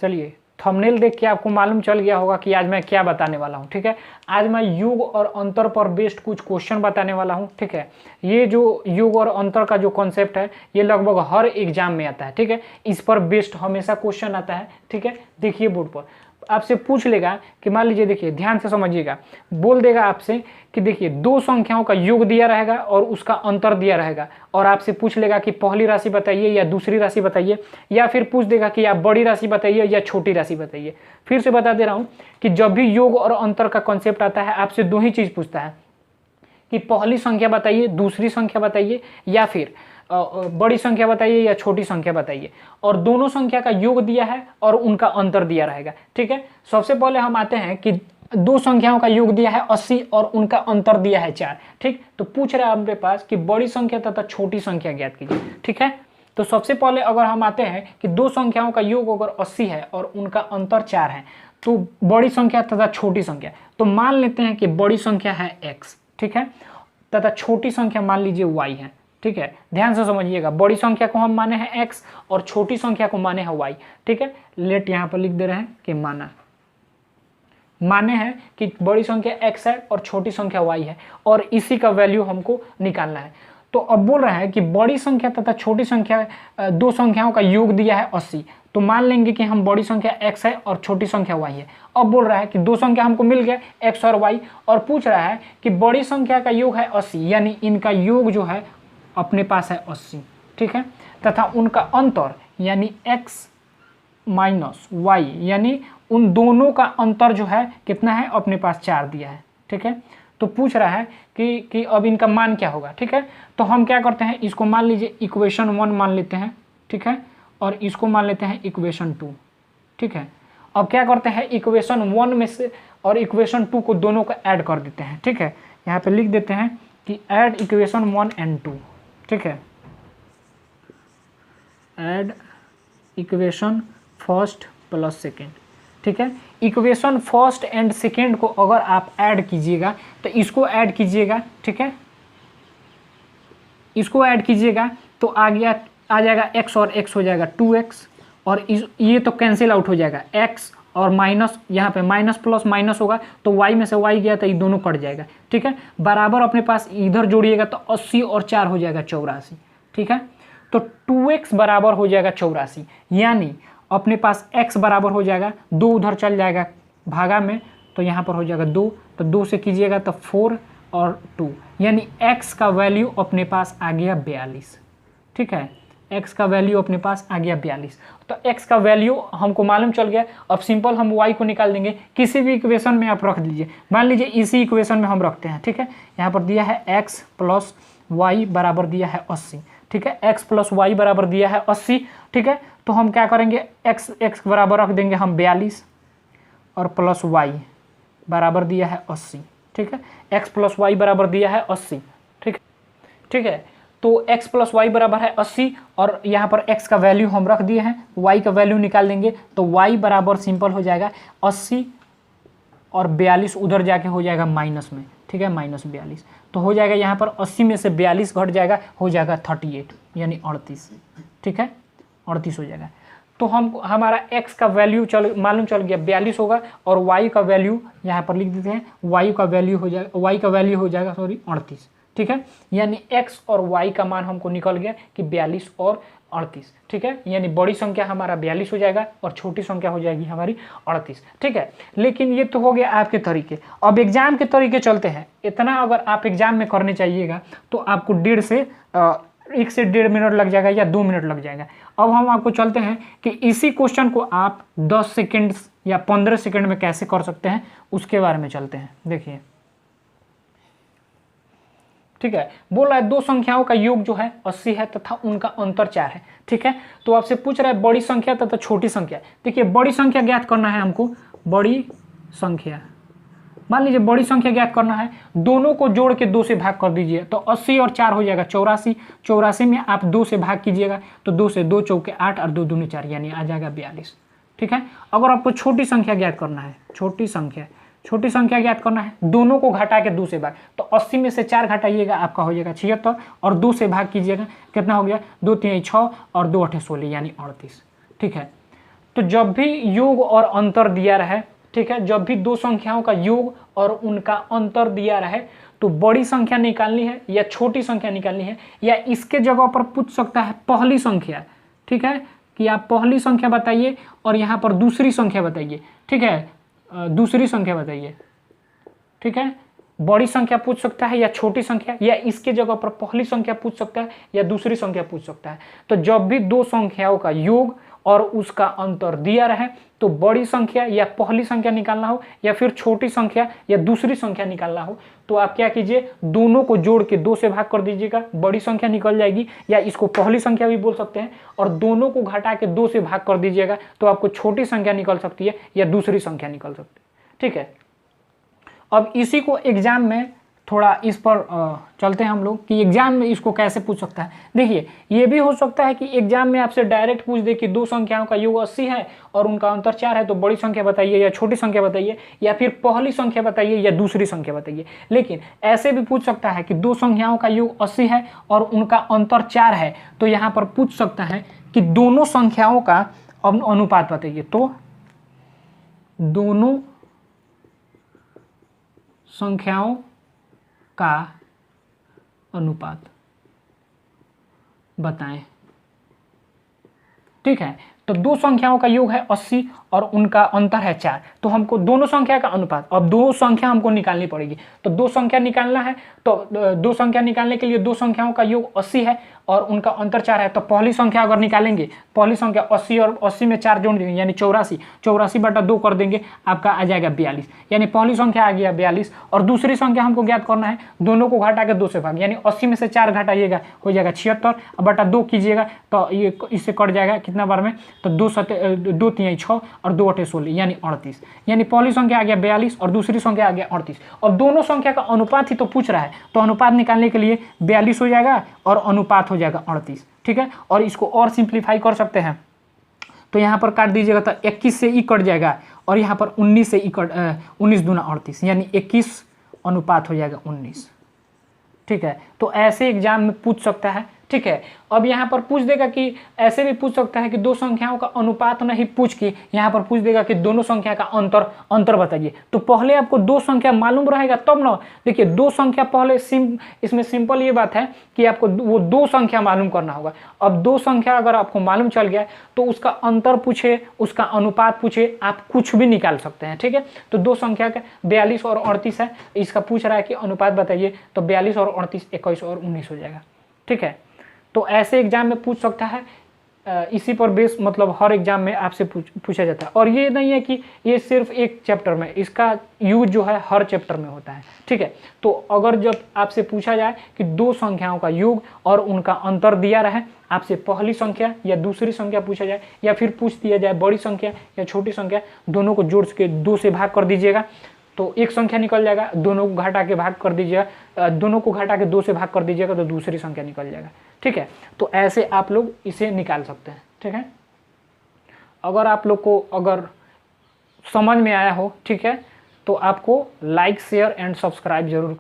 चलिए थंबनेल देख के आपको मालूम चल गया होगा कि आज मैं क्या बताने वाला हूँ। ठीक है, आज मैं योग और अंतर पर बेस्ड कुछ क्वेश्चन बताने वाला हूँ। ठीक है, ये जो योग और अंतर का जो कॉन्सेप्ट है ये लगभग हर एग्जाम में आता है। ठीक है, इस पर बेस्ड हमेशा क्वेश्चन आता है। ठीक है, देखिए बोर्ड पर आपसे पूछ लेगा कि मान लीजिए, देखिए ध्यान से समझिएगा, बोल देगा आपसे कि देखिए दो संख्याओं का योग दिया रहेगा और उसका अंतर दिया रहेगा, और आपसे पूछ लेगा कि पहली राशि बताइए या दूसरी राशि बताइए, या फिर पूछ देगा कि आप बड़ी राशि बताइए या छोटी राशि बताइए। फिर से बता दे रहा हूं कि जब भी योग और अंतर का कॉन्सेप्ट आता है आपसे दो ही चीज पूछता है कि पहली संख्या बताइए, दूसरी संख्या बताइए, या फिर बड़ी संख्या बताइए या छोटी संख्या बताइए, और दोनों संख्या का योग दिया है और उनका अंतर दिया रहेगा। ठीक है, सबसे पहले हम आते हैं कि दो संख्याओं का योग दिया है 80 और उनका अंतर दिया है 4। ठीक, तो पूछ रहा है अपने पास कि बड़ी संख्या तथा छोटी संख्या ज्ञात कीजिए। ठीक है, तो सबसे पहले अगर हम आते हैं कि दो संख्याओं का योग अगर 80 है और उनका अंतर 4 है, तो बड़ी संख्या तथा छोटी संख्या, तो मान लेते हैं कि बड़ी संख्या है x, ठीक है, तथा छोटी संख्या मान लीजिए y है। ठीक है, ध्यान से समझिएगा, बड़ी संख्या को हम माने हैं x और छोटी संख्या को माने हैं y। ठीक है, लेट यहां पर लिख दे रहे हैं कि माने हैं कि बड़ी संख्या x है और छोटी संख्या y है, और इसी का वैल्यू हमको निकालना है। तो अब बोल रहा है कि बड़ी संख्या तथा छोटी संख्या, दो संख्याओं का योग दिया है 80, तो मान लेंगे कि हम बड़ी संख्या x है और छोटी संख्या y है। अब बोल रहा है कि दो संख्या हमको मिल गया x और y, और पूछ रहा है कि बड़ी संख्या का योग है 80, यानी इनका योग जो है अपने पास है 80। ठीक है, तथा उनका अंतर यानी x माइनस y, यानी उन दोनों का अंतर जो है कितना है, अपने पास 4 दिया है। ठीक है, तो पूछ रहा है कि अब इनका मान क्या होगा। ठीक है, तो हम क्या करते हैं, इसको मान लीजिए इक्वेशन 1 मान लेते हैं। ठीक है, और इसको मान लेते हैं इक्वेशन 2। ठीक है, अब क्या करते हैं, इक्वेशन 1 में से और इक्वेशन 2 को दोनों को ऐड कर देते हैं। ठीक है, यहाँ पे लिख देते हैं कि ऐड इक्वेशन 1 एंड 2। ठीक है, add equation first plus second. ठीक है, इक्वेशन फर्स्ट एंड सेकेंड को अगर आप ऐड कीजिएगा तो इसको ऐड कीजिएगा। ठीक है, इसको ऐड कीजिएगा तो आ जाएगा x और x हो जाएगा 2x, और ये तो कैंसिल आउट हो जाएगा, x और माइनस, यहाँ पे माइनस प्लस माइनस होगा तो y में से y गया तो ये दोनों कट जाएगा। ठीक है, बराबर अपने पास इधर जोड़िएगा तो 80 और 4 हो जाएगा 84। ठीक है, तो 2x बराबर हो जाएगा 84, यानी अपने पास x बराबर हो जाएगा 2, उधर चल जाएगा भागा में, तो यहाँ पर हो जाएगा 2, तो 2 से कीजिएगा तो 4 और 2, यानी x का वैल्यू अपने पास आ गया 42। ठीक है, x का वैल्यू अपने पास आ गया 42। तो x का वैल्यू हमको मालूम चल गया। अब सिंपल हम y को निकाल देंगे, किसी भी इक्वेशन में आप रख दीजिए। मान लीजिए इसी इक्वेशन में हम रखते हैं। ठीक है, यहाँ पर दिया है x प्लस वाई बराबर दिया है 80। ठीक है, x प्लस वाई बराबर दिया है 80। ठीक है, तो हम क्या करेंगे, x बराबर रख देंगे हम 42 और प्लस y बराबर दिया है 80। ठीक है, x प्लस वाई बराबर दिया है 80। ठीक है, तो x प्लस वाई बराबर है 80, और यहाँ पर x का वैल्यू हम रख दिए हैं, y का वैल्यू निकाल देंगे तो y बराबर सिंपल हो जाएगा 80 और 42 उधर जाके हो जाएगा माइनस में। ठीक है, माइनस 42, तो हो जाएगा यहाँ पर 80 में से 42 घट जाएगा, हो जाएगा 38 यानी 38। ठीक है, 38 हो जाएगा। तो हमारा x का वैल्यू मालूम चल गया 42 होगा, और y का वैल्यू यहाँ पर लिख देते हैं, y का वैल्यू हो जाएगा 38। ठीक है, यानी x और y का मान हमको निकल गया कि 42 और 38। ठीक है, यानी बड़ी संख्या हमारा 42 हो जाएगा और छोटी संख्या हो जाएगी हमारी 38। ठीक है, लेकिन ये तो हो गया आपके तरीके। अब एग्जाम के तरीके चलते हैं। इतना अगर आप एग्जाम में करने चाहिएगा तो आपको 1 से 1.5 मिनट लग जाएगा या 2 मिनट लग जाएगा। अब हम आपको चलते हैं कि इसी क्वेश्चन को आप 10 सेकेंड या 15 सेकेंड में कैसे कर सकते हैं, उसके बारे में चलते हैं। देखिए, ठीक है, बोल रहा है दो संख्याओं का योग जो है 80 है तथा उनका अंतर 4 है। ठीक है, तो आपसे पूछ रहा है बड़ी संख्या तथा छोटी संख्या। देखिए, बड़ी संख्या ज्ञात करना है हमको, बड़ी संख्या, मान लीजिए बड़ी संख्या ज्ञात करना है, दोनों को जोड़ के 2 से भाग कर दीजिए तो 80 और 4 हो जाएगा 84। 84 में आप 2 से भाग कीजिएगा तो 2 से 2 चौके 8 और 2 दूनी 4, यानी आ जाएगा 42। ठीक है, अगर आपको छोटी संख्या ज्ञात करना है, छोटी संख्या ज्ञात करना है, दोनों को घटा के 2 से भाग, तो 80 में से 4 घटाइएगा आपका हो जाएगा 76, और 2 से भाग कीजिएगा, कितना हो गया, 2 3 6 और 2 8 16 यानी 38। ठीक है, तो जब भी योग और अंतर दिया रहे, ठीक है, जब भी दो संख्याओं का योग और उनका अंतर दिया रहे तो बड़ी संख्या निकालनी है या छोटी संख्या निकालनी है, या इसके जगह पर पूछ सकता है पहली संख्या, ठीक है, कि आप पहली संख्या बताइए और यहाँ पर दूसरी संख्या बताइए, ठीक है, दूसरी संख्या बताइए, ठीक है। बड़ी संख्या पूछ सकता है या छोटी संख्या, या इसके जगह पर पहली संख्या पूछ सकता है या दूसरी संख्या पूछ सकता है। तो जब भी दो संख्याओं का योग और उसका अंतर दिया रहे तो बड़ी संख्या या पहली संख्या निकालना हो या फिर छोटी संख्या या दूसरी संख्या निकालना हो तो आप क्या कीजिए, दोनों को जोड़ के 2 से भाग कर दीजिएगा, बड़ी संख्या निकल जाएगी, या इसको पहली संख्या भी बोल सकते हैं, और दोनों को घटा के 2 से भाग कर दीजिएगा तो आपको छोटी संख्या निकल सकती है या दूसरी संख्या निकल सकती है, ठीक है। अब इसी को एग्जाम में थोड़ा इस पर चलते हैं हम लोग कि एग्जाम में इसको कैसे पूछ सकता है। देखिए, ये भी हो सकता है कि एग्जाम में आपसे डायरेक्ट पूछ दे कि दो संख्याओं का योग 80 है और उनका अंतर 4 है, तो बड़ी संख्या बताइए या छोटी संख्या बताइए, या फिर पहली संख्या बताइए या दूसरी संख्या बताइए। लेकिन ऐसे भी पूछ सकता है कि दो संख्याओं का योग 80 है और उनका अंतर 4 है, तो यहाँ पर पूछ सकता है कि दोनों संख्याओं का अनुपात बताइए। तो दोनों संख्याओं का अनुपात बताएं, ठीक है। तो दो संख्याओं का योग है 80 और उनका अंतर है 4, तो हमको दोनों संख्या का अनुपात, अब दो संख्या हमको निकालनी पड़ेगी। तो दो संख्या निकालना है, तो दो संख्या निकालने के लिए दो संख्याओं का योग 80 है और उनका अंतर 4 है। तो पहली संख्या अगर निकालेंगे, पहली संख्या 80 और 80 में 4 जोड़ देंगे यानी 84, 84 बटा 2 कर देंगे, आपका आ जाएगा 42, यानी पहली संख्या आ गया 42। और दूसरी संख्या हमको ज्ञात करना है, दोनों को घटा के 2 से भाग, यानी 80 में से 4 घटाइएगा हो जाएगा 76 बटा 2 कीजिएगा तो ये इससे कट जाएगा कितना बार में, तो 2 3 6 और 2 8 16 यानी 38, यानी पहली संख्या आ गया 42 और दूसरी संख्या आ गया 38। और दोनों संख्या का अनुपात ही तो पूछ रहा है, तो अनुपात निकालने के लिए 42 हो जाएगा और अनुपात हो जाएगा 38, ठीक है। और इसको और सिंप्लीफाई कर सकते हैं, तो यहाँ पर काट दीजिएगा तो 21 से ई कट जाएगा और यहाँ पर 19 से ई कट 19 दूना 38 यानी 21 अनुपात हो जाएगा 19, ठीक है। तो ऐसे एग्जाम में पूछ सकता है, ठीक है। अब यहाँ पर पूछ देगा कि ऐसे भी पूछ सकता है कि दो संख्याओं का अनुपात नहीं पूछ के यहाँ पर पूछ देगा कि दोनों संख्या का अंतर बताइए। तो पहले आपको दो संख्या मालूम रहेगा तब ना, देखिए दो संख्या पहले इसमें सिंपल ये बात है कि आपको वो दो संख्या मालूम करना होगा। अब दो संख्या अगर आपको मालूम चल गया तो उसका अंतर पूछे, उसका अनुपात पूछे, आप कुछ भी निकाल सकते हैं, ठीक है। तो दो संख्या का 42 और 38 है, इसका पूछ रहा है कि अनुपात बताइए, तो 42 और 38 21 और 19 हो जाएगा, ठीक है। तो ऐसे एग्जाम में पूछ सकता है, इसी पर बेस मतलब हर एग्जाम में आपसे पूछा जाता है। और ये नहीं है कि ये सिर्फ एक चैप्टर में, इसका यूज जो है हर चैप्टर में होता है, ठीक है। तो अगर जब आपसे पूछा जाए कि दो संख्याओं का योग और उनका अंतर दिया रहे, आपसे पहली संख्या या दूसरी संख्या पूछा जाए या फिर पूछ दिया जाए बड़ी संख्या या छोटी संख्या, दोनों को जोड़ के 2 से भाग कर दीजिएगा तो एक संख्या निकल जाएगा, दोनों को घटा के भाग कर दीजिएगा, दोनों को घटा के 2 से भाग कर दीजिएगा तो दूसरी संख्या निकल जाएगा, ठीक है। तो ऐसे आप लोग इसे निकाल सकते हैं, ठीक है। अगर आप लोग को अगर समझ में आया हो, ठीक है, तो आपको लाइक शेयर एंड सब्सक्राइब जरूर